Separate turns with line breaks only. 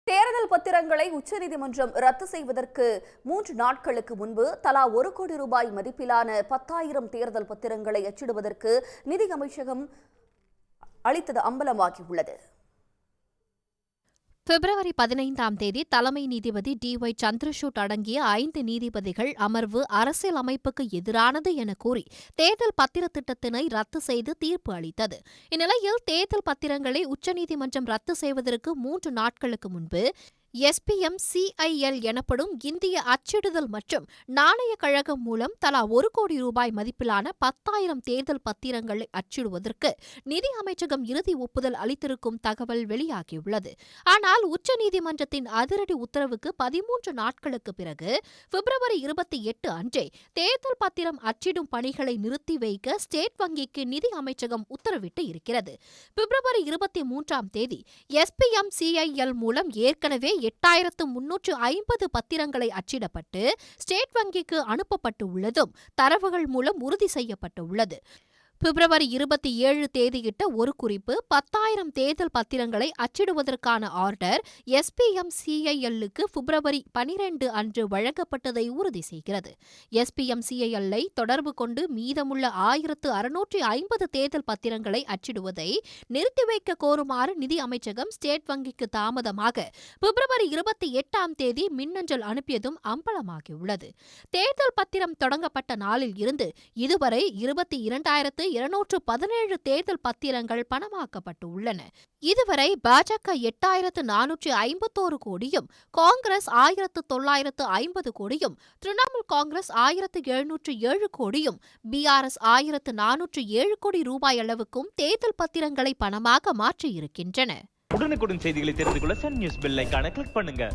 தேர்தல் பத்திரங்களை உச்சநீதிமன்றம் ரத்து செய்வதற்கு 3 நாட்களுக்கு முன்பு தலா 1 கோடி ரூபாய் மதிப்பிலான 10,000 தேர்தல் பத்திரங்களை அச்சிடுவதற்கு நிதி அமைச்சகம் அளித்தது அம்பலமாகியுள்ளது.
பிப்ரவரி 15ஆம் தேதி தலைமை நீதிபதி DY சந்திரசூட் அடங்கிய 5 நீதிபதிகள் அமர்வு அரசியல் அமைப்புக்கு எதிரானது என கூறி தேர்தல் பத்திர திட்டத்தினை ரத்து செய்து தீர்ப்பு அளித்தது. இந்நிலையில் தேர்தல் பத்திரங்களை உச்சநீதிமன்றம் ரத்து செய்வதற்கு 3 நாட்களுக்கு முன்பு SPMCIL எனப்படும் இந்திய அச்சிடுதல் மற்றும் நாணய கழகம் மூலம் தலா 1 கோடி ரூபாய் மதிப்பிலான 10,000 தேர்தல் பத்திரங்களை அச்சிடுவதற்கு நிதி அமைச்சகம் இறுதி ஒப்புதல் அளித்திருக்கும் தகவல் வெளியாகியுள்ளது. ஆனால் உச்சநீதிமன்றத்தின் அதிரடி உத்தரவுக்கு 13 நாட்களுக்கு பிறகு பிப்ரவரி 28 அன்றே தேர்தல் பத்திரம் அச்சிடும் பணிகளை நிறுத்தி வைக்க ஸ்டேட் வங்கிக்கு நிதி அமைச்சகம் உத்தரவிட்டு இருக்கிறது. பிப்ரவரி 23ஆம் தேதி SPMCIL மூலம் ஏற்கனவே 8,350 பத்திரங்களை அச்சிடப்பட்டு ஸ்டேட் வங்கிக்கு அனுப்பப்பட்டு உள்ளதும் தரவுகள் மூலம் உறுதி செய்யப்பட்டுள்ளது. பிப்ரவரி 27 தேதியிட்ட ஒரு குறிப்பு 10,000 தேர்தல் பத்திரங்களை அச்சிடுவதற்கான ஆர்டர் SPMCIL-க்கு பிப்ரவரி 12 அன்று வழங்கப்பட்டதை உறுதி செய்கிறது. SPMCIL-ஐ தொடர்பு கொண்டு மீதமுள்ள 1,650 தேர்தல் பத்திரங்களை அச்சிடுவதை நிறுத்தி வைக்க கோருமாறு நிதி அமைச்சகம் ஸ்டேட் வங்கிக்கு தாமதமாக பிப்ரவரி 28ஆம் தேதி மின்னஞ்சல் அனுப்பியதும் அம்பலமாகியுள்ளது. தேர்தல் பத்திரம் தொடங்கப்பட்ட நாளில் இருந்து இதுவரை 22,217 தேர்தல் பத்திரங்கள் பணமாக்கப்பட்டு உள்ளன. இதுவரை பாஜக 8,451 கோடியும், காங்கிரஸ் 1,950 கோடியும், திரிணாமுல் காங்கிரஸ் 1,707 கோடியும், BRS 1,407 கோடி ரூபாய் அளவுக்கும் தேர்தல் பத்திரங்களை பணமாக மாற்றியிருக்கின்றன.
உடனுக்குடன் செய்திகளை தெரிந்து கொள்ள சன் நியூஸ் பெல் ஐகானை கிளிக் பண்ணுங்க.